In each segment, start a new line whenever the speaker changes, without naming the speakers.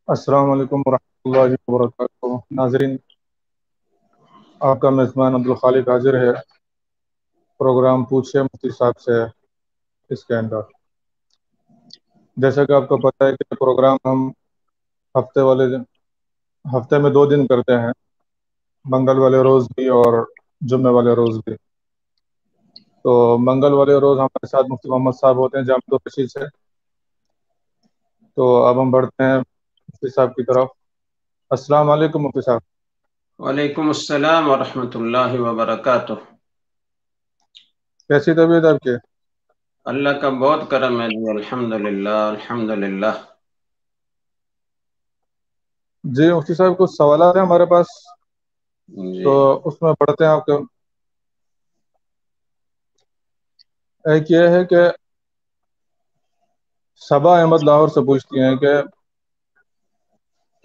السلام علیکم ورحمۃ اللہ وبرکاتہ ناظرین، آپ کا میزبان عبدالخالق حاضر ہے پروگرام پوچھے مفتی صاحب سے۔ اس کے اندر جیسا کہ آپ کو پتہ ہے کہ پروگرام ہم ہفتے میں 2 دن کرتے ہیں، منگل والے روز بھی اور جمعے والے روز بھی۔ تو منگل والے روز ہمارے ساتھ مفتی محمد صاحب ہوتے ہیں جامع رشید سے۔ تو اب ہم بڑھتے ہیں مفتی صاحب کی طرف۔ السلام علیکم مفتی صاحب۔
وعلیکم السلام ورحمۃ اللہ وبرکاتہ۔
کیسی طبیعت آپ کی؟
اللہ کا بہت کرم ہے جی، الحمدللہ الحمدللہ۔
جی مفتی صاحب، کچھ سوالات ہیں ہمارے پاس،
جی
تو اس میں پڑھتے ہیں آپ کو۔ ایک یہ ہے کہ صبا احمد لاہور سے پوچھتی ہیں کہ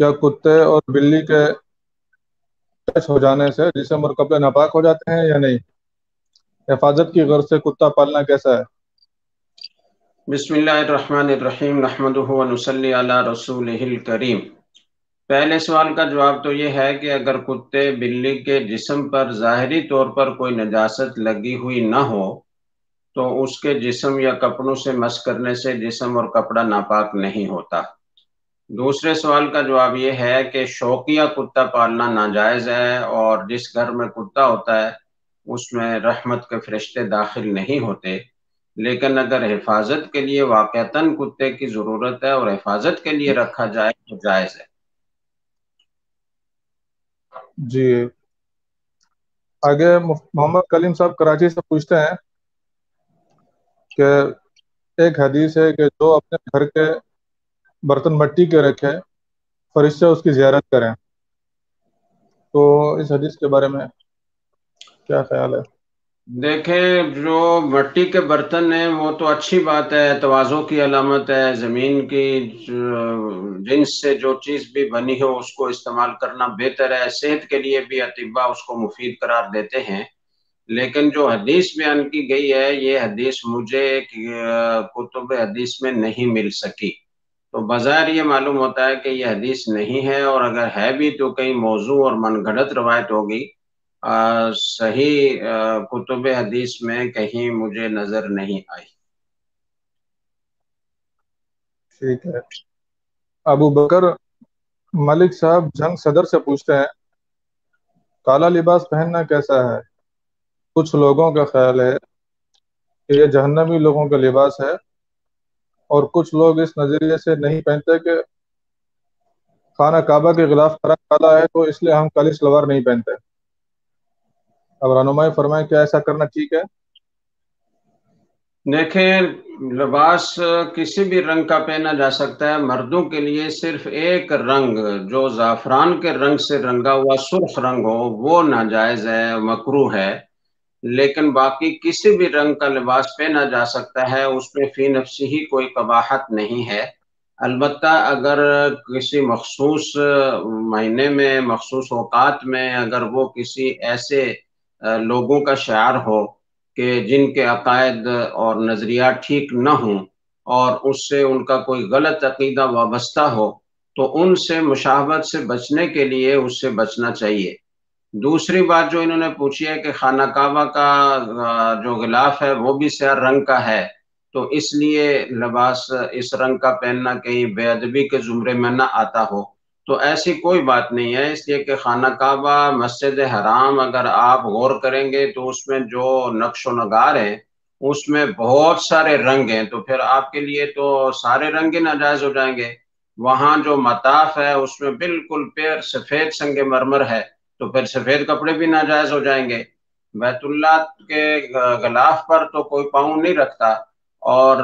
کیا کتے اور بلی کے ٹچ ہو جانے سے جسم اور کپڑے ناپاک ہو جاتے ہیں یا نہیں؟ حفاظت کی غرض سے کتا پالنا کیسا ہے؟
بسم اللہ الرحمن الرحیم، نحمدہ ونصلی علی رسولہ الکریم۔ پہلے سوال کا جواب تو یہ ہے کہ اگر کتے بلی کے جسم پر ظاہری طور پر کوئی نجاست لگی ہوئی نہ ہو تو اس کے جسم یا کپڑوں سے مس کرنے سے جسم اور کپڑا ناپاک نہیں ہوتا۔ دوسرے سوال کا جواب یہ ہے کہ شوقیہ کتا پالنا ناجائز ہے، اور جس گھر میں کتا ہوتا ہے اس میں رحمت کے فرشتے داخل نہیں ہوتے، لیکن اگر حفاظت کے لیے واقعتاً کتے کی ضرورت ہے اور حفاظت کے لیے رکھا جائے تو جائز ہے۔
جی آگے محمد کلیم صاحب کراچی سے پوچھتے ہیں کہ ایک حدیث ہے کہ جو اپنے گھر کے برتن مٹی کے رکھے فرشتے اس کی زیارت کریں، تو اس حدیث کے بارے میں کیا خیال ہے؟
دیکھیں، جو مٹی کے برتن ہیں وہ تو اچھی بات ہے، تواضع کی علامت ہے۔ زمین کی جنس سے جو چیز بھی بنی ہو اس کو استعمال کرنا بہتر ہے، صحت کے لیے بھی اطباء اس کو مفید قرار دیتے ہیں۔ لیکن جو حدیث بیان کی گئی ہے یہ حدیث مجھے کتب حدیث میں نہیں مل سکی، تو بظاہر یہ معلوم ہوتا ہے کہ یہ حدیث نہیں ہے، اور اگر ہے بھی تو کئی موضوع اور من گھڑت روایت ہوگی۔ صحیح کتب حدیث میں کہیں مجھے نظر نہیں آئی۔
ٹھیک ہے۔ ابو بکر ملک صاحب جنگ صدر سے پوچھتے ہیں کالا لباس پہننا کیسا ہے؟ کچھ لوگوں کا خیال ہے کہ یہ جہنمی لوگوں کا لباس ہے، اور کچھ لوگ اس نظریے سے نہیں پہنتے کہ خانہ کعبہ کے غلاف کا رنگ کالا ہے تو اس لیے ہم کالی شلوار نہیں پہنتے۔ اب رہنمائی فرمائیں، کیا ایسا کرنا ٹھیک ہے؟
دیکھیں، لباس کسی بھی رنگ کا پہنا جا سکتا ہے۔ مردوں کے لیے صرف ایک رنگ جو زعفران کے رنگ سے رنگا ہوا سرخ رنگ ہو وہ ناجائز ہے، مکروہ ہے، لیکن باقی کسی بھی رنگ کا لباس پہنا جا سکتا ہے، اس میں فی نفسی ہی کوئی قباحت نہیں ہے۔ البتہ اگر کسی مخصوص مہینے میں، مخصوص اوقات میں اگر وہ کسی ایسے لوگوں کا شعار ہو کہ جن کے عقائد اور نظریات ٹھیک نہ ہوں اور اس سے ان کا کوئی غلط عقیدہ وابستہ ہو تو ان سے مشابہت سے بچنے کے لیے اس سے بچنا چاہیے۔ دوسری بات جو انہوں نے پوچھی ہے کہ خانہ کعبہ کا جو غلاف ہے وہ بھی سیاہ رنگ کا ہے، تو اس لیے لباس اس رنگ کا پہننا کہیں بے ادبی کے زمرے میں نہ آتا ہو، تو ایسی کوئی بات نہیں ہے۔ اس لیے کہ خانہ کعبہ، مسجد حرام اگر آپ غور کریں گے تو اس میں جو نقش و نگار ہیں اس میں بہت سارے رنگ ہیں، تو پھر آپ کے لیے تو سارے رنگ ناجائز ہو جائیں گے۔ وہاں جو مطاف ہے اس میں بالکل پیر سفید سنگ مرمر ہے، تو پھر سفید کپڑے بھی ناجائز ہو جائیں گے۔ بیت اللہ کے غلاف پر تو کوئی پاؤں نہیں رکھتا، اور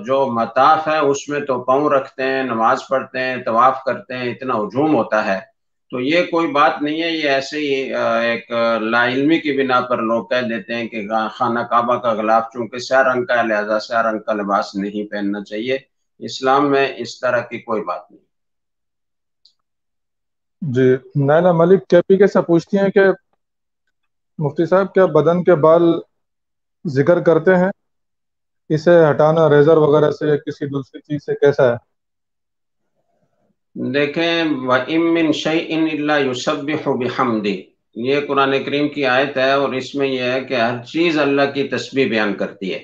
جو مطاف ہے اس میں تو پاؤں رکھتے ہیں، نماز پڑھتے ہیں، طواف کرتے ہیں، اتنا ہجوم ہوتا ہے، تو یہ کوئی بات نہیں ہے۔ یہ ایسے ہی ایک لا علمی کی بنا پر لوگ کہہ دیتے ہیں کہ خانہ کعبہ کا غلاف چونکہ سیاہ رنگ کا ہے لہذا سیاہ رنگ کا لباس نہیں پہننا چاہیے۔ اسلام میں اس طرح کی کوئی بات نہیں۔
جی نینا ملک کے سے پوچھتی ہیں کہ مفتی صاحب کیا بدن کے بال ذکر کرتے ہیں؟ اسے ہٹانا ریزر وغیرہ سے یا کسی دوسری چیز سے کیسا ہے؟
دیکھیں وَإِن مِّن شَيْءٍ إِلَّا يُسَبِّحُ بِحَمْدِهِ، یہ قرآن کریم کی آیت ہے، اور اس میں یہ ہے کہ ہر چیز اللہ کی تسبیح بیان کرتی ہے،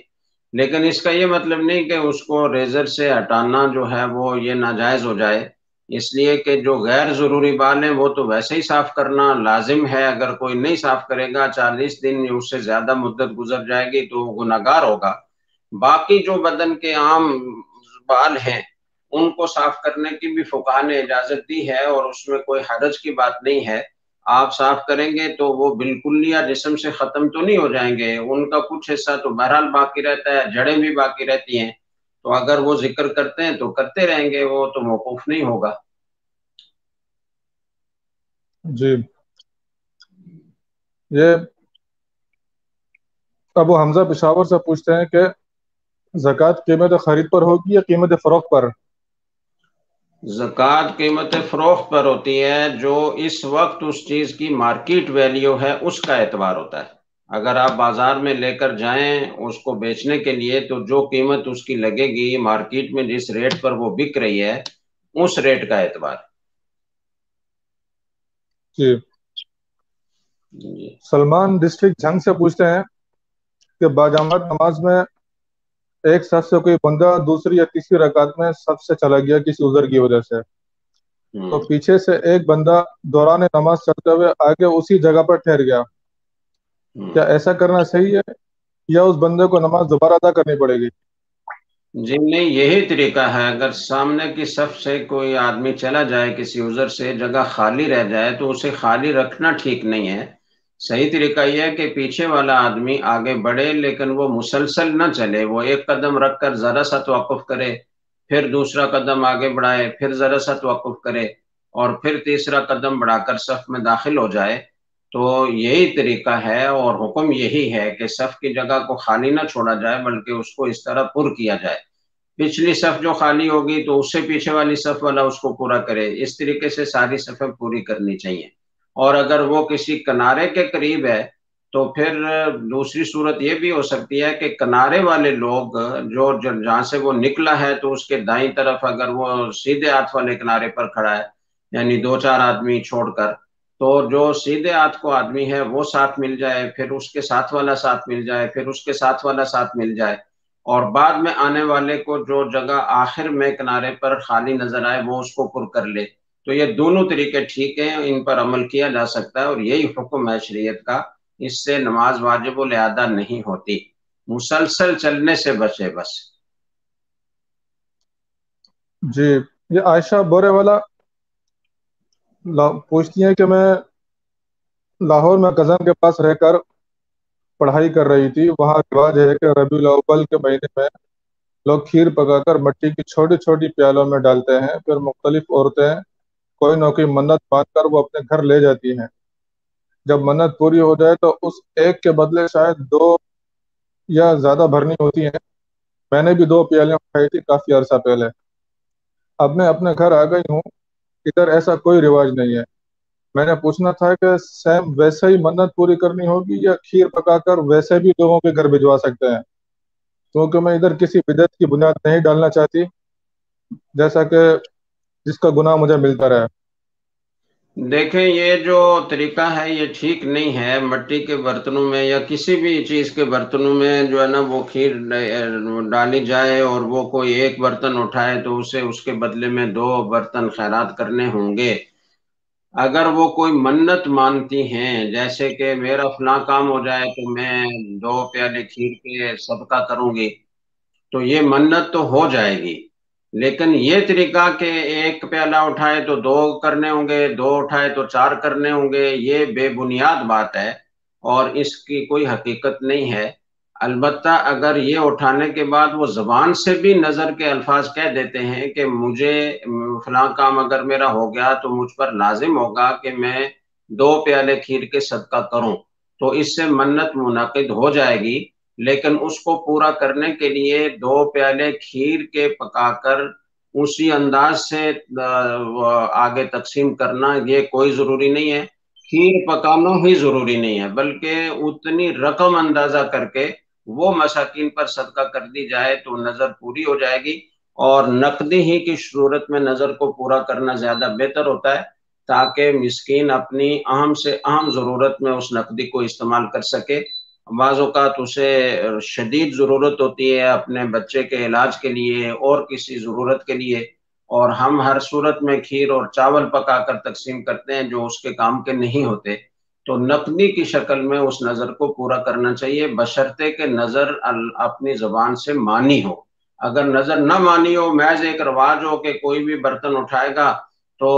لیکن اس کا یہ مطلب نہیں کہ اس کو ریزر سے ہٹانا جو ہے وہ یہ ناجائز ہو جائے، اس لیے کہ جو غیر ضروری بال ہیں وہ تو ویسے ہی صاف کرنا لازم ہے، اگر کوئی نہیں صاف کرے گا 40 دن یا اس سے زیادہ مدت گزر جائے گی تو وہ گناہگار ہوگا۔ باقی جو بدن کے عام بال ہیں ان کو صاف کرنے کی بھی فقہا نے اجازت دی ہے، اور اس میں کوئی حرج کی بات نہیں ہے۔ آپ صاف کریں گے تو وہ بالکل یا جسم سے ختم تو نہیں ہو جائیں گے، ان کا کچھ حصہ تو بہرحال باقی رہتا ہے، جڑیں بھی باقی رہتی ہیں، تو اگر وہ ذکر کرتے ہیں تو کرتے رہیں گے، وہ تو موقوف نہیں ہوگا۔
جی، یہ ابو حمزہ پشاور سے پوچھتے ہیں کہ زکوٰۃ قیمت خرید پر ہوگی یا قیمت فروخت پر؟
زکوٰۃ قیمت فروخت پر ہوتی ہے، جو اس وقت اس چیز کی مارکیٹ ویلیو ہے اس کا اعتبار ہوتا ہے۔ اگر آپ بازار میں لے کر جائیں اس کو بیچنے کے لیے تو جو قیمت اس کی لگے گی مارکیٹ میں، جس ریٹ پر وہ بک رہی ہے اس ریٹ کا اعتبار۔
جی،
جی
سلمان ڈسٹرکٹ جھنگ سے پوچھتے ہیں کہ باجماعت نماز میں ایک صف سے کوئی بندہ دوسری یا تیسری رکعت میں صف سے چلا گیا کسی عذر کی وجہ سے، تو پیچھے سے ایک بندہ دوران نماز چلتے ہوئے آگے اسی جگہ پر ٹھہر گیا، کیا ایسا کرنا صحیح ہے یا اس بندے کو نماز دوبارہ ادا کرنی پڑے گی؟
جی نہیں، یہی طریقہ ہے، اگر سامنے کی صف سے کوئی آدمی چلا جائے کسی عذر سے، جگہ خالی رہ جائے تو اسے خالی رکھنا ٹھیک نہیں ہے۔ صحیح طریقہ یہ ہے کہ پیچھے والا آدمی آگے بڑھے، لیکن وہ مسلسل نہ چلے، وہ ایک قدم رکھ کر ذرا سا توقف کرے، پھر دوسرا قدم آگے بڑھائے، پھر ذرا سا توقف کرے، اور پھر تیسرا قدم بڑھا کر صف میں داخل ہو جائے، تو یہی طریقہ ہے، اور حکم یہی ہے کہ صف کی جگہ کو خالی نہ چھوڑا جائے بلکہ اس کو اس طرح پر کیا جائے، پچھلی صف جو خالی ہوگی تو اس سے پیچھے والی صف والا اس کو پورا کرے، اس طریقے سے ساری صفیں پوری کرنی چاہیے۔ اور اگر وہ کسی کنارے کے قریب ہے تو پھر دوسری صورت یہ بھی ہو سکتی ہے کہ کنارے والے لوگ جو جہاں سے وہ نکلا ہے تو اس کے دائیں طرف اگر وہ سیدھے ہاتھ والے کنارے پر کھڑا ہے، یعنی 2 4 آدمی چھوڑ کر، تو جو سیدھے ہاتھ کو آدمی ہے وہ ساتھ مل جائے، پھر اس کے ساتھ والا ساتھ مل جائے، پھر اس کے ساتھ والا ساتھ مل جائے، اور بعد میں آنے والے کو جو جگہ آخر میں کنارے پر خالی نظر آئے وہ اس کو پر کر لے۔ تو یہ دونوں طریقے ٹھیک ہیں، ان پر عمل کیا جا سکتا ہے، اور یہی حکم ہے شریعت کا، اس سے نماز واجب الادا نہیں ہوتی، مسلسل چلنے سے بچے بس۔
جی، یہ عائشہ بورے والا پوچھتی ہیں کہ میں لاہور میں کزن کے پاس رہ کر پڑھائی کر رہی تھی، وہاں رواج ہے کہ ربیع الاول کے مہینے میں لوگ کھیر پکا کر مٹی کی چھوٹی چھوٹی پیالوں میں ڈالتے ہیں، پھر مختلف عورتیں کوئی نہ کوئی منت باندھ کر وہ اپنے گھر لے جاتی ہیں، جب منت پوری ہو جائے تو اس ایک کے بدلے شاید 2 یا زیادہ بھرنی ہوتی ہیں۔ میں نے بھی 2 پیالیاں اٹھائی تھی کافی عرصہ پہلے، اب میں اپنے گھر آ گئی ہوں، ادھر ایسا کوئی رواج نہیں ہے، میں نے پوچھنا تھا کہ سیم ویسے ہی منت پوری کرنی ہوگی یا کھیر پکا کر ویسے بھی لوگوں کے گھر بھجوا سکتے ہیں، کیونکہ میں ادھر کسی بدعت کی بنیاد نہیں ڈالنا چاہتی جیسا کہ جس کا گناہ مجھے ملتا رہے۔
دیکھیں یہ جو طریقہ ہے یہ ٹھیک نہیں ہے، مٹی کے برتنوں میں یا کسی بھی چیز کے برتنوں میں جو ہے نا وہ کھیر ڈالی جائے، اور وہ کوئی ایک برتن اٹھائے تو اسے اس کے بدلے میں 2 برتن خیرات کرنے ہوں گے۔ اگر وہ کوئی منت مانتی ہیں، جیسے کہ میرا فلاں کام ہو جائے تو میں 2 پیالے کھیر کے صدقہ کروں گی، تو یہ منت تو ہو جائے گی، لیکن یہ طریقہ کہ ایک پیالہ اٹھائے تو 2 کرنے ہوں گے، 2 اٹھائے تو 4 کرنے ہوں گے، یہ بے بنیاد بات ہے اور اس کی کوئی حقیقت نہیں ہے۔ البتہ اگر یہ اٹھانے کے بعد وہ زبان سے بھی نظر کے الفاظ کہہ دیتے ہیں کہ مجھے فلاں کام اگر میرا ہو گیا تو مجھ پر لازم ہوگا کہ میں 2 پیالے کھیر کے صدقہ کروں، تو اس سے منت منعقد ہو جائے گی، لیکن اس کو پورا کرنے کے لیے 2 پیالے کھیر کے پکا کر اسی انداز سے آگے تقسیم کرنا یہ کوئی ضروری نہیں ہے، کھیر پکانا ہی ضروری نہیں ہے، بلکہ اتنی رقم اندازہ کر کے وہ مساکین پر صدقہ کر دی جائے تو نظر پوری ہو جائے گی۔ اور نقدی ہی کی صورت میں نظر کو پورا کرنا زیادہ بہتر ہوتا ہے، تاکہ مسکین اپنی اہم سے اہم ضرورت میں اس نقدی کو استعمال کر سکے۔ بعض اوقات اسے شدید ضرورت ہوتی ہے اپنے بچے کے علاج کے لیے اور کسی ضرورت کے لیے، اور ہم ہر صورت میں کھیر اور چاول پکا کر تقسیم کرتے ہیں جو اس کے کام کے نہیں ہوتے۔ تو نقدی کی شکل میں اس نظر کو پورا کرنا چاہیے، بشرطے کہ نظر اپنی زبان سے مانی ہو۔ اگر نظر نہ مانی ہو، محض ایک رواج ہو کہ کوئی بھی برتن اٹھائے گا تو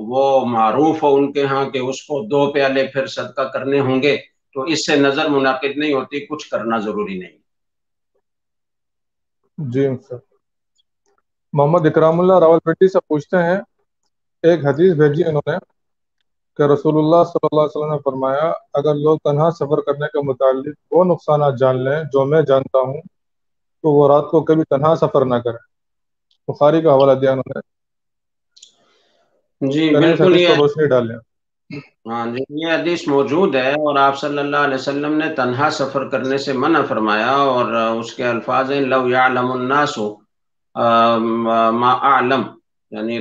وہ معروف ہو ان کے ہاں کہ اس کو 2 پیالے پھر صدقہ کرنے ہوں گے، تو اس سے نظر منعقد نہیں ہوتی، کچھ کرنا ضروری نہیں۔
جی سر۔ محمد اکرام اللہ راولپنڈی سے پوچھتے ہیں، ایک حدیث بھیجی انہوں نے کہ رسول اللہ صلی اللہ علیہ وسلم نے فرمایا، اگر لوگ تنہا سفر کرنے کے متعلق وہ نقصانات جان لیں جو میں جانتا ہوں تو وہ رات کو کبھی تنہا سفر نہ کریں۔ بخاری کا حوالہ دیا انہوں نے۔
جی
اس
بالکل،
حدیث پر روشنی ڈالیں۔
ہاں جی، یہ حدیث موجود ہے، اور آپ صلی اللہ علیہ وسلم نے تنہا سفر کرنے سے منع فرمایا، اور اس کے الفاظ ہیں لو یعلم الناس ما اعلم، یعنی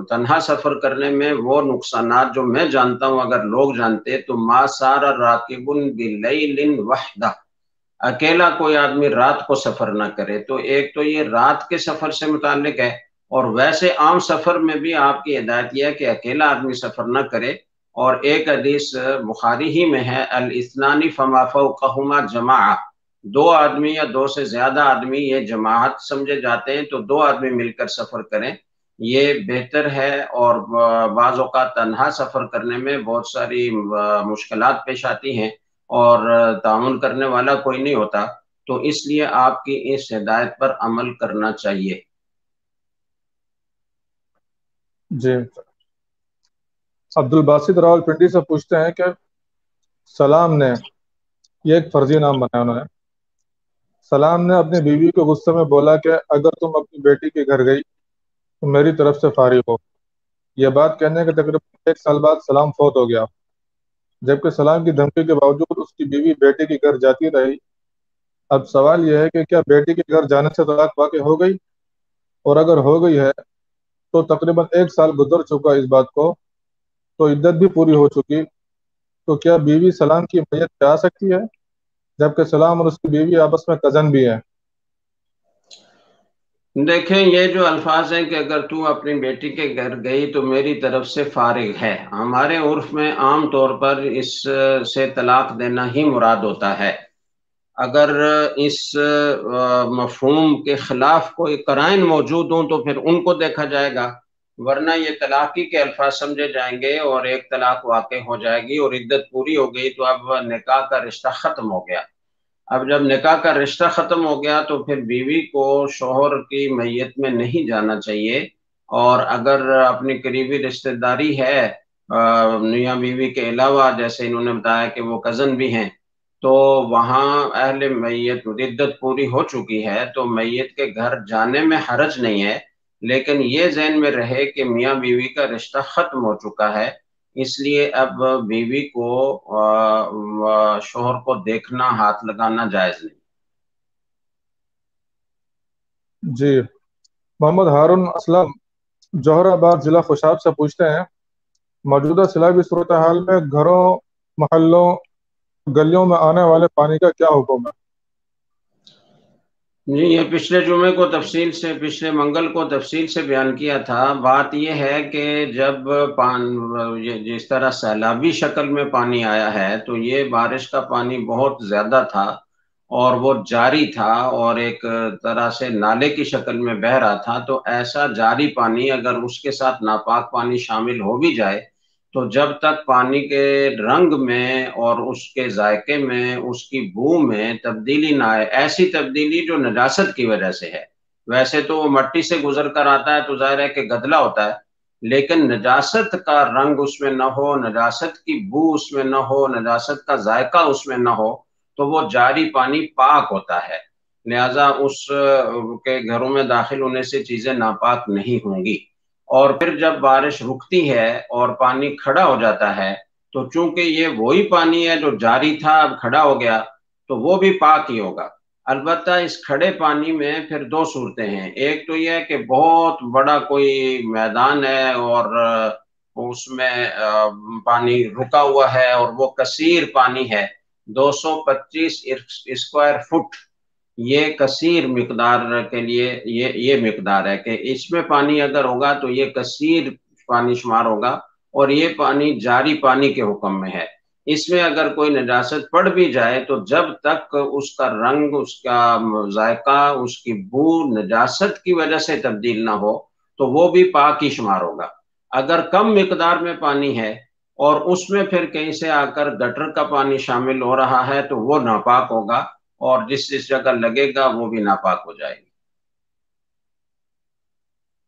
تنہا سفر کرنے میں وہ نقصانات جو میں جانتا ہوں اگر لوگ جانتے تو ما سار راکب بلیل وحدہ، اکیلا کوئی آدمی رات کو سفر نہ کرے۔ تو ایک تو یہ رات کے سفر سے متعلق ہے، اور ویسے عام سفر میں بھی آپ کی ہدایت یہ ہے کہ اکیلا آدمی سفر نہ کرے۔ اور ایک حدیث بخاری ہی میں ہے، الاثنان فما فوقہما جماعہ، 2 آدمی یا 2 سے زیادہ آدمی یہ جماعت سمجھے جاتے ہیں، تو 2 آدمی مل کر سفر کریں، یہ بہتر ہے۔ اور بعض اوقات تنہا سفر کرنے میں بہت ساری مشکلات پیش آتی ہیں اور تعاون کرنے والا کوئی نہیں ہوتا، تو اس لیے آپ کی اس ہدایت پر عمل کرنا چاہیے۔
جی۔ عبد الباسط راولپنڈی سے پوچھتے ہیں کہ سلام نے، یہ ایک فرضی نام بنایا انہوں نے، سلام نے اپنی بیوی کو غصے میں بولا کہ اگر تم اپنی بیٹی کے گھر گئی تو میری طرف سے فارغ ہو۔ یہ بات کہنے کے تقریباً 1 سال بعد سلام فوت ہو گیا، جبکہ سلام کی دھمکی کے باوجود اس کی بیوی بیٹے کے گھر جاتی رہی۔ اب سوال یہ ہے کہ کیا بیٹی کے گھر جانے سے طلاق واقع ہو گئی، اور اگر ہو گئی ہے تو تقریباً 1 سال گزر چکا اس بات کو، تو عدت بھی پوری ہو چکی، تو کیا بیوی سلام کی میت پہ آ سکتی ہے، جبکہ سلام اور اس کی بیوی آپس میں کزن بھی ہیں؟
دیکھیں، یہ جو الفاظ ہیں کہ اگر تو اپنی بیٹی کے گھر گئی تو میری طرف سے فارغ ہے، ہمارے عرف میں عام طور پر اس سے طلاق دینا ہی مراد ہوتا ہے۔ اگر اس مفہوم کے خلاف کوئی قرائن موجود ہوں تو پھر ان کو دیکھا جائے گا، ورنہ یہ طلاقی کے الفاظ سمجھے جائیں گے اور ایک طلاق واقع ہو جائے گی اور عدت پوری ہو گئی تو اب نکاح کا رشتہ ختم ہو گیا۔ اب جب نکاح کا رشتہ ختم ہو گیا تو پھر بیوی کو شوہر کی میت میں نہیں جانا چاہیے، اور اگر اپنی قریبی رشتہ داری ہے میاں بیوی کے علاوہ، جیسے انہوں نے بتایا کہ وہ کزن بھی ہیں، تو وہاں اہل میت عدت پوری ہو چکی ہے تو میت کے گھر جانے میں حرج نہیں ہے، لیکن یہ ذہن میں رہے کہ میاں بیوی کا رشتہ ختم ہو چکا ہے، اس لیے اب بیوی کو شوہر کو دیکھنا، ہاتھ لگانا جائز نہیں۔
جی۔ محمد ہارون اسلم جوہر آباد ضلع خوشاب سے پوچھتے ہیں، موجودہ سیلابی صورتحال میں گھروں، محلوں، گلیوں میں آنے والے پانی کا کیا حکم ہے؟
جی، یہ پچھلے جمعے کو پچھلے منگل کو تفصیل سے بیان کیا تھا۔ بات یہ ہے کہ جب جس طرح سیلابی شکل میں پانی آیا ہے تو یہ بارش کا پانی بہت زیادہ تھا اور وہ جاری تھا اور ایک طرح سے نالے کی شکل میں بہہ رہا تھا، تو ایسا جاری پانی اگر اس کے ساتھ ناپاک پانی شامل ہو بھی جائے تو جب تک پانی کے رنگ میں اور اس کے ذائقے میں، اس کی بو میں تبدیلی نہ آئے، ایسی تبدیلی جو نجاست کی وجہ سے ہے، ویسے تو وہ مٹی سے گزر کر آتا ہے تو ظاہر ہے کہ گدلا ہوتا ہے، لیکن نجاست کا رنگ اس میں نہ ہو، نجاست کی بو اس میں نہ ہو، نجاست کا ذائقہ اس میں نہ ہو، تو وہ جاری پانی پاک ہوتا ہے، لہٰذا اس کے گھروں میں داخل ہونے سے چیزیں ناپاک نہیں ہوں گی۔ اور پھر جب بارش رکتی ہے اور پانی کھڑا ہو جاتا ہے تو چونکہ یہ وہی پانی ہے جو جاری تھا اب کھڑا ہو گیا تو وہ بھی پاک ہی ہوگا۔ البتہ اس کھڑے پانی میں پھر دو صورتیں ہیں، ایک تو یہ ہے کہ بہت بڑا کوئی میدان ہے اور اس میں پانی رکا ہوا ہے اور وہ کثیر پانی ہے، 225 اسکوائر فٹ، یہ کثیر مقدار کے لیے یہ مقدار ہے کہ اس میں پانی اگر ہوگا تو یہ کثیر پانی شمار ہوگا، اور یہ پانی جاری پانی کے حکم میں ہے۔ اس میں اگر کوئی نجاست پڑ بھی جائے تو جب تک اس کا رنگ، اس کا ذائقہ، اس کی بو نجاست کی وجہ سے تبدیل نہ ہو تو وہ بھی پاک ہی شمار ہوگا۔ اگر کم مقدار میں پانی ہے اور اس میں پھر کہیں سے آ کر گٹر کا پانی شامل ہو رہا ہے تو وہ ناپاک ہوگا، اور جس جگہ لگے گا وہ بھی ناپاک ہو جائے گی۔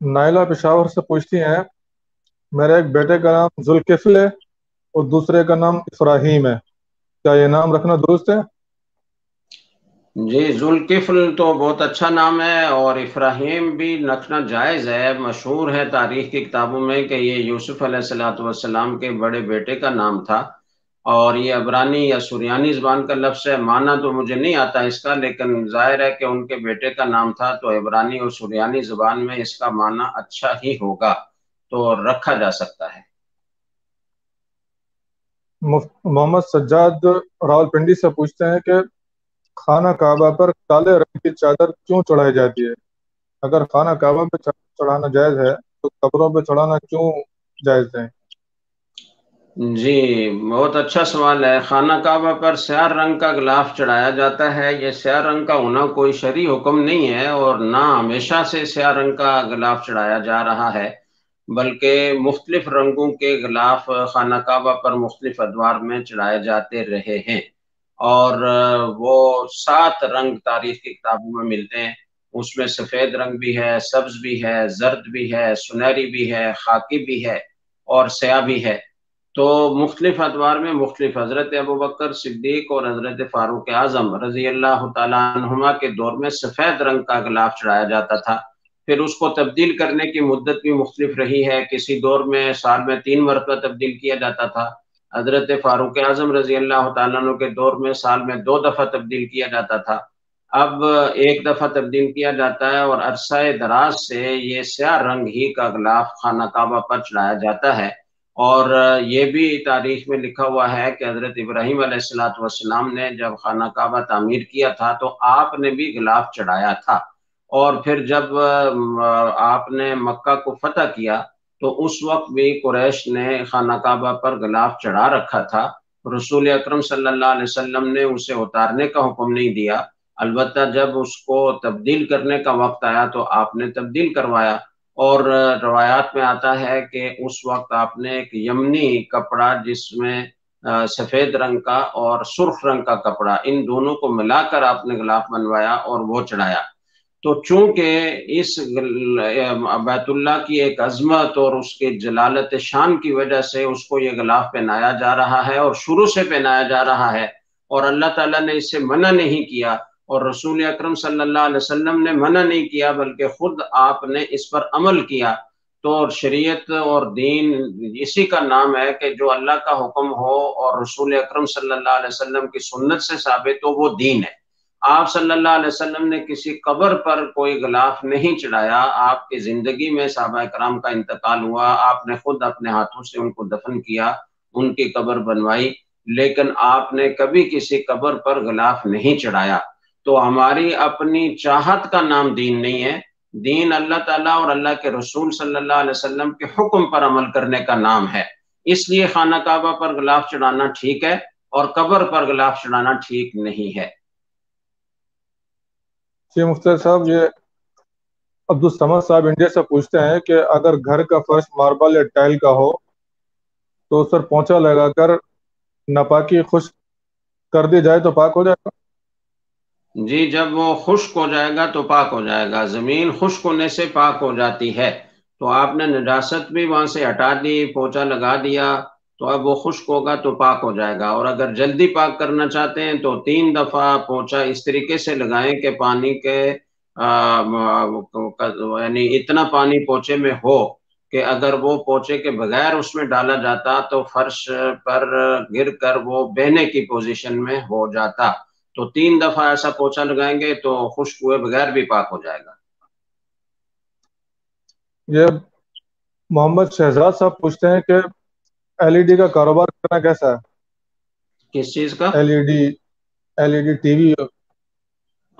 نائلہ پشاور سے پوچھتی ہیں، میرے ایک بیٹے کا نام ذوالکفل ہے اور دوسرے کا نام ابراہیم ہے، کیا یہ نام رکھنا درست ہے؟
جی، ذوالکفل تو بہت اچھا نام ہے، اور ابراہیم بھی رکھنا جائز ہے، مشہور ہے تاریخ کی کتابوں میں کہ یہ یوسف علیہ السلام کے بڑے بیٹے کا نام تھا، اور یہ عبرانی یا سریانی زبان کا لفظ ہے، معنی تو مجھے نہیں آتا اس کا، لیکن ظاہر ہے کہ ان کے بیٹے کا نام تھا تو عبرانی اور سریانی زبان میں اس کا معنی اچھا ہی ہوگا، تو رکھا جا سکتا ہے۔
محمد سجاد راولپنڈی سے پوچھتے ہیں کہ خانہ کعبہ پر کالے رنگ کی چادر کیوں چڑھائی جاتی ہے؟ اگر خانہ کعبہ پہ چادر چڑھانا جائز ہے تو قبروں پہ چڑھانا کیوں جائز ہے؟
جی، بہت اچھا سوال ہے۔ خانہ کعبہ پر سیاہ رنگ کا غلاف چڑھایا جاتا ہے، یہ سیاہ رنگ کا ہونا کوئی شرعی حکم نہیں ہے، اور نہ ہمیشہ سے سیاہ رنگ کا غلاف چڑھایا جا رہا ہے، بلکہ مختلف رنگوں کے غلاف خانہ کعبہ پر مختلف ادوار میں چڑھائے جاتے رہے ہیں، اور وہ 7 رنگ تاریخ کی کتابوں میں ملتے ہیں، اس میں سفید رنگ بھی ہے، سبز بھی ہے، زرد بھی ہے، سنہری بھی ہے، خاکی بھی ہے، اور سیاہ بھی ہے۔ تو مختلف ادوار میں مختلف، حضرت ابوبکر صدیق اور حضرت فاروق اعظم رضی اللہ تعالیٰ عنہما کے دور میں سفید رنگ کا غلاف چڑھایا جاتا تھا، پھر اس کو تبدیل کرنے کی مدت بھی مختلف رہی ہے، کسی دور میں سال میں 3 مرتبہ تبدیل کیا جاتا تھا، حضرت فاروق اعظم رضی اللہ تعالیٰ عنہ کے دور میں سال میں 2 دفعہ تبدیل کیا جاتا تھا، اب ایک دفعہ تبدیل کیا جاتا ہے، اور عرصہ دراز سے یہ سیاہ رنگ ہی کا غلاف خانہ کعبہ پر چڑھایا جاتا ہے۔ اور یہ بھی تاریخ میں لکھا ہوا ہے کہ حضرت ابراہیم علیہ السلام نے جب خانہ کعبہ تعمیر کیا تھا تو آپ نے بھی غلاف چڑھایا تھا، اور پھر جب آپ نے مکہ کو فتح کیا تو اس وقت بھی قریش نے خانہ کعبہ پر غلاف چڑھا رکھا تھا، رسول اکرم صلی اللہ علیہ وسلم نے اسے اتارنے کا حکم نہیں دیا، البتہ جب اس کو تبدیل کرنے کا وقت آیا تو آپ نے تبدیل کروایا، اور روایات میں آتا ہے کہ اس وقت آپ نے ایک یمنی کپڑا جس میں سفید رنگ کا اور سرخ رنگ کا کپڑا، ان دونوں کو ملا کر آپ نے غلاف بنوایا اور وہ چڑھایا۔ تو چونکہ اس بیت اللہ کی ایک عظمت اور اس کے جلالت شان کی وجہ سے اس کو یہ غلاف پہنایا جا رہا ہے اور شروع سے پہنایا جا رہا ہے، اور اللہ تعالیٰ نے اس سے منع نہیں کیا، اور رسول اکرم صلی اللہ علیہ وسلم نے منع نہیں کیا بلکہ خود آپ نے اس پر عمل کیا، تو شریعت اور دین اسی کا نام ہے کہ جو اللہ کا حکم ہو اور رسول اکرم صلی اللہ علیہ وسلم کی سنت سے ثابت ہو وہ دین ہے۔ آپ صلی اللہ علیہ وسلم نے کسی قبر پر کوئی غلاف نہیں چڑھایا، آپ کی زندگی میں صحابہ کرام کا انتقال ہوا، آپ نے خود اپنے ہاتھوں سے ان کو دفن کیا، ان کی قبر بنوائی، لیکن آپ نے کبھی کسی قبر پر غلاف نہیں چڑھایا۔ تو ہماری اپنی چاہت کا نام دین نہیں ہے، دین اللہ تعالیٰ اور اللہ کے رسول صلی اللہ علیہ وسلم کے حکم پر عمل کرنے کا نام ہے، اس لیے خانہ کعبہ پر غلاف چڑھانا ٹھیک ہے اور قبر پر غلاف چڑھانا ٹھیک نہیں ہے۔
جی مفتی صاحب، یہ عبدالصمد صاحب انڈیا سے پوچھتے ہیں کہ اگر گھر کا فرش ماربل یا ٹائل کا ہو تو اس پر پونچا لگا کر ناپاکی خشک کر دی جائے تو پاک ہو جائے گا؟
جی، جب وہ خشک ہو جائے گا تو پاک ہو جائے گا، زمین خشک ہونے سے پاک ہو جاتی ہے، تو آپ نے نجاست بھی وہاں سے ہٹا دی، پوچھا لگا دیا، تو اب وہ خشک ہوگا تو پاک ہو جائے گا، اور اگر جلدی پاک کرنا چاہتے ہیں تو 3 دفعہ پوچھا اس طریقے سے لگائیں کہ پانی کے یعنی اتنا پانی پوچھے میں ہو کہ اگر وہ پوچھے کے بغیر اس میں ڈالا جاتا تو فرش پر گر کر وہ بہنے کی پوزیشن میں ہو جاتا، تو 3 دفعہ ایسا پوچھا لگائیں گے تو خشک ہوئے بغیر بھی پاک ہو جائے گا۔
یہ محمد شہزاد صاحب پوچھتے ہیں کہ ایل ای ڈی کا کاروبار کرنا کیسا ہے؟
کس چیز کا؟
L E D T V.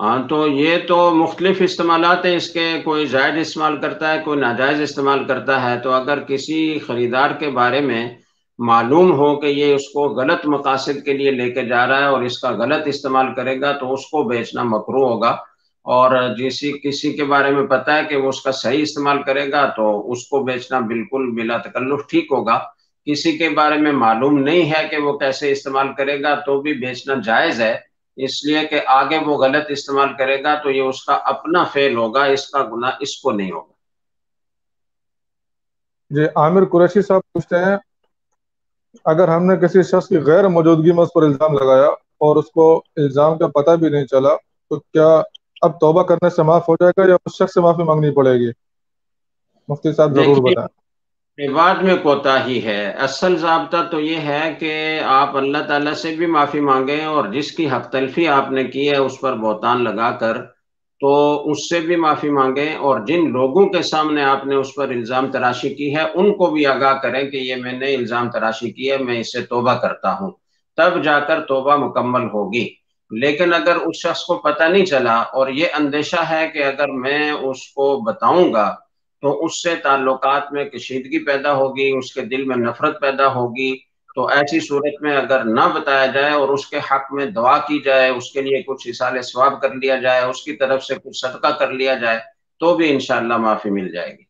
ہاں تو یہ تو مختلف استعمالات ہیں اس کے، کوئی زائد استعمال کرتا ہے، کوئی ناجائز استعمال کرتا ہے۔ تو اگر کسی خریدار کے بارے میں معلوم ہو کہ یہ اس کو غلط مقاصد کے لیے لے کے جا رہا ہے اور اس کا غلط استعمال کرے گا تو اس کو بیچنا مکروہ ہوگا، اور کسی کے بارے میں پتہ ہے کہ وہ اس کا صحیح استعمال کرے گا تو اس کو بیچنا بالکل بلا تکلف ٹھیک ہوگا۔ کسی کے بارے میں معلوم نہیں ہے کہ وہ کیسے استعمال کرے گا تو بھی بیچنا جائز ہے، اس لیے کہ آگے وہ غلط استعمال کرے گا تو یہ اس کا اپنا فعل ہوگا، اس کا گناہ اس کو نہیں ہوگا۔
جی عامر قریشی صاحب پوچھتے ہیں اگر ہم نے کسی شخص کی غیر موجودگی میں اس پر الزام لگایا اور اس کو الزام کا پتہ بھی نہیں چلا تو کیا اب توبہ کرنے سے معاف ہو جائے گا یا اس شخص سے معافی مانگنی پڑے گی؟ مفتی صاحب ضرور
دیکھیے،
بتائیں۔
عباد میں کوتاہی ہے، اصل ضابطہ تو یہ ہے کہ آپ اللہ تعالیٰ سے بھی معافی مانگیں، اور جس کی حق تلفی آپ نے کی ہے اس پر بہتان لگا کر تو اس سے بھی معافی مانگیں، اور جن لوگوں کے سامنے آپ نے اس پر الزام تراشی کی ہے ان کو بھی آگاہ کریں کہ یہ میں نے الزام تراشی کی ہے، میں اس سے توبہ کرتا ہوں، تب جا کر توبہ مکمل ہوگی۔ لیکن اگر اس شخص کو پتہ نہیں چلا اور یہ اندیشہ ہے کہ اگر میں اس کو بتاؤں گا تو اس سے تعلقات میں کشیدگی پیدا ہوگی، اس کے دل میں نفرت پیدا ہوگی، تو ایسی صورت میں اگر نہ بتایا جائے اور اس کے حق میں دعا کی جائے، اس کے لیے کچھ اصال ثواب کر لیا جائے، اس کی طرف سے کچھ صدقہ کر لیا جائے تو بھی انشاءاللہ معافی مل جائے گی۔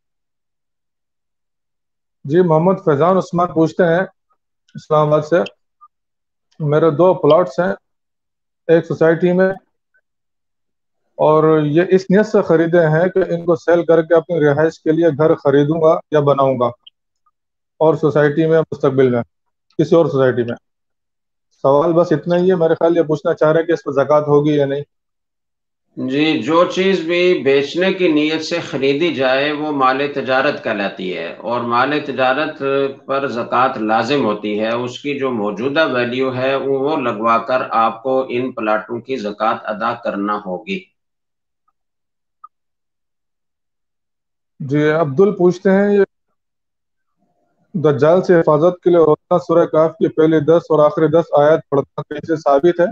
جی محمد فیضان عثمان پوچھتے ہیں اسلام آباد سے میرے 2 پلاٹس ہیں ایک سوسائٹی میں، اور یہ اس نیت سے خریدے ہیں کہ ان کو سیل کر کے اپنی رہائش کے لیے گھر خریدوں گا یا بناؤں گا، اور سوسائٹی میں مستقبل میں کسی اور سوسائٹی میں۔ سوال بس اتنا ہی ہے، میرے خیال یہ پوچھنا چاہ رہے ہیں کہ اس پہ زکوٰۃ ہوگی یا نہیں۔
جی، جو چیز بھی بیچنے کی نیت سے خریدی جائے وہ مال تجارت کہلاتی ہے، اور مال تجارت پر زکوٰۃ لازم ہوتی ہے، اس کی جو موجودہ ویلیو ہے وہ لگوا کر آپ کو ان پلاٹوں کی زکوٰۃ ادا کرنا ہوگی۔
جی عبدل پوچھتے ہیں یہ دجال سے حفاظت کے لیے روزانہ سورہ کہف کی پہلی 10 اور آخری 10 آیات پڑھنا کیسے ثابت ہے؟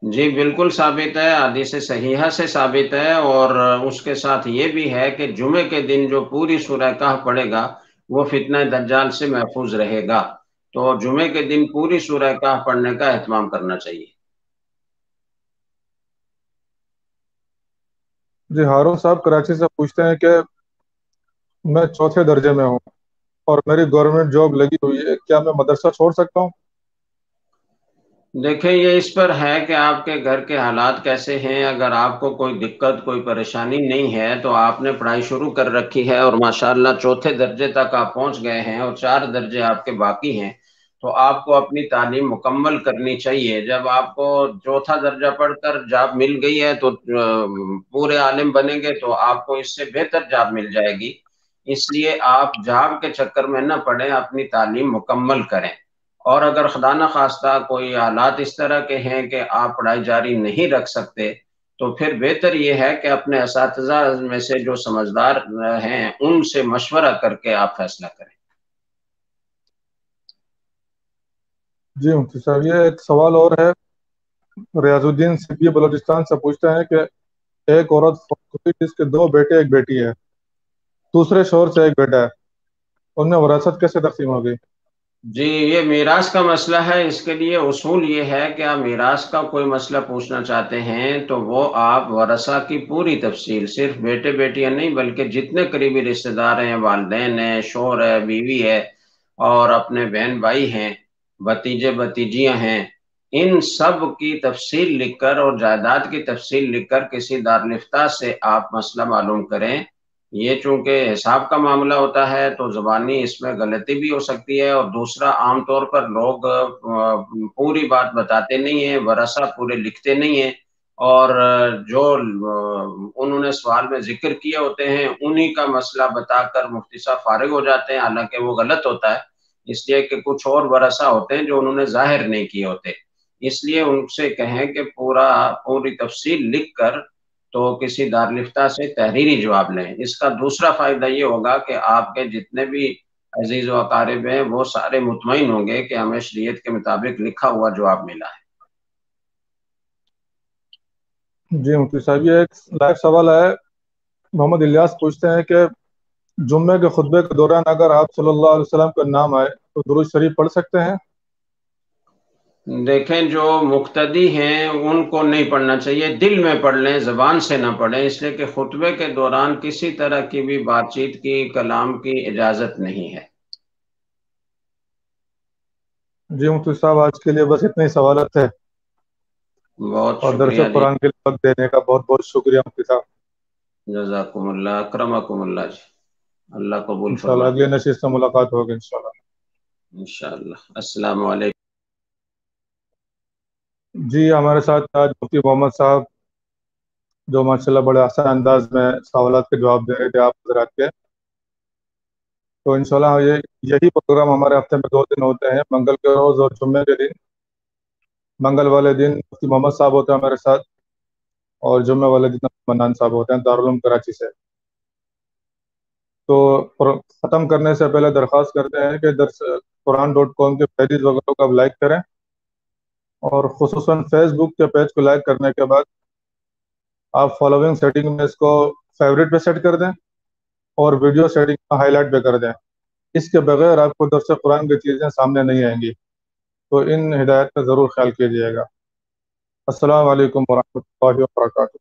جی بالکل ثابت ہے، حدیث صحیحہ سے ثابت ہے، اور اس کے ساتھ یہ بھی ہے کہ جمعے کے دن جو پوری سورہ کہف پڑھے گا وہ فتنہ دجال سے محفوظ رہے گا، تو جمعے کے دن پوری سورہ کہف پڑھنے کا اہتمام کرنا چاہیے۔
جی ہارون صاحب کراچی سے پوچھتے ہیں کہ میں 4تھے درجے میں ہوں اور میری گورنمنٹ جاب لگی ہوئی ہے، کیا میں مدرسہ چھوڑ سکتا ہوں؟
دیکھیں یہ اس پر ہے کہ آپ کے گھر کے حالات کیسے ہیں، اگر آپ کو کوئی دقت کوئی پریشانی نہیں ہے تو آپ نے پڑھائی شروع کر رکھی ہے اور ماشاءاللہ 4تھے درجے تک آپ پہنچ گئے ہیں اور 4 درجے آپ کے باقی ہیں، تو آپ کو اپنی تعلیم مکمل کرنی چاہیے۔ جب آپ کو 4تھا درجہ پڑھ کر جاب مل گئی ہے تو پورے عالم بنیں گے تو آپ کو اس سے بہتر جاب مل جائے گی، اس لیے آپ جاب کے چکر میں نہ پڑیں، اپنی تعلیم مکمل کریں۔ اور اگر خدا نخواستہ کوئی حالات اس طرح کے ہیں کہ آپ پڑھائی جاری نہیں رکھ سکتے تو پھر بہتر یہ ہے کہ اپنے اساتذہ میں سے جو سمجھدار ہیں ان سے مشورہ کر کے آپ فیصلہ کریں۔
جی مفتی صاحب یہ ایک سوال اور ہے، ریاض الدین سبی بلوچستان سے پوچھتے ہیں کہ ایک عورت فوت ہوئی جس کے 2 بیٹے ایک بیٹی ہے، دوسرے شوہر سے ایک بیٹا ہے، ان میں وراثت کیسے تقسیم ہوگی؟
جی یہ میراث کا مسئلہ ہے، اس کے لیے اصول یہ ہے کہ آپ میراث کا کوئی مسئلہ پوچھنا چاہتے ہیں تو وہ آپ ورثہ کی پوری تفصیل، صرف بیٹے بیٹیاں نہیں بلکہ جتنے قریبی رشتہ دار ہیں، والدین ہیں، شوہر ہے، بیوی ہے، اور اپنے بہن بھائی ہیں، بھتیجے بھتیجیاں ہیں، ان سب کی تفصیل لکھ کر اور جائیداد کی تفصیل لکھ کر کسی دارالفتہ سے آپ مسئلہ معلوم کریں۔ یہ چونکہ حساب کا معاملہ ہوتا ہے تو زبانی اس میں غلطی بھی ہو سکتی ہے، اور دوسرا عام طور پر لوگ پوری بات بتاتے نہیں ہیں، ورثہ پورے لکھتے نہیں ہیں، اور جو انہوں نے سوال میں ذکر کیے ہوتے ہیں انہی کا مسئلہ بتا کر مفتی صاحب فارغ ہو جاتے ہیں، حالانکہ وہ غلط ہوتا ہے، اس لیے کہ کچھ اور ورثہ ہوتے ہیں جو انہوں نے ظاہر نہیں کیے ہوتے۔ اس لیے ان سے کہیں کہ پوری تفصیل لکھ کر تو کسی دارالفتہ سے تحریری جواب لیں۔ اس کا دوسرا فائدہ یہ ہوگا کہ آپ کے جتنے بھی عزیز و اقارب ہیں وہ سارے مطمئن ہوں گے کہ ہمیں شریعت کے مطابق لکھا ہوا جواب ملا ہے۔
جی مفتی صاحب، یہ ایک لائیو سوال ہے۔ محمد الیاس پوچھتے ہیں کہ جمعے کے خطبے کے دوران اگر آپ صلی اللہ علیہ وسلم کا نام آئے تو درود شریف پڑھ سکتے ہیں؟
دیکھیں، جو مقتدی ہیں ان کو نہیں پڑھنا چاہیے، دل میں پڑھ لیں، زبان سے نہ پڑھیں، اس لیے کہ خطبے کے دوران کسی طرح کی بھی بات چیت کی، کلام کی اجازت نہیں ہے۔
جی مفتی صاحب، آج کے لیے بس اتنے ہی سوالات تھے،
بہت
اور درس
شکریہ جی،
قرآن کے لیے وقت دینے کا بہت بہت شکریہ مفتی صاحب۔
جزاکم اللہ، اکرمکم اللہ جی، اللہ قبول
انشاءاللہ
فرمائے،
اگلے نشست سے ملاقات ہوگی انشاءاللہ۔
انشاءاللہ۔ السلام علیکم۔
جی، ہمارے ساتھ آج مفتی محمد صاحب، جو ماشاءاللہ بڑے آسان انداز میں سوالات کے جواب دے رہے تھے آپ حضرات کے۔ تو انشاءاللہ یہی پروگرام ہمارے ہفتے میں 2 دن ہوتے ہیں، منگل کے روز اور جمعے کے دن۔ منگل والے دن مفتی محمد صاحب ہوتے ہیں ہمارے ساتھ، اور جمعے والے دن منان صاحب ہوتے ہیں دارالعلوم کراچی سے۔ تو ختم کرنے سے پہلے درخواست کرتے ہیں کہ درس قرآن.com کے پیجز وغیرہ کو آپ لائک کریں، اور خصوصاً فیس بک کے پیج کو لائک کرنے کے بعد آپ فالوونگ سیٹنگ میں اس کو فیوریٹ پہ سیٹ کر دیں، اور ویڈیو سیٹنگ میں ہائی لائٹ پہ کر دیں۔ اس کے بغیر آپ کو درس قرآن کی چیزیں سامنے نہیں آئیں گی، تو ان ہدایت کا ضرور خیال کیجیے گا۔ السلام علیکم ورحمۃ اللہ وبرکاتہ۔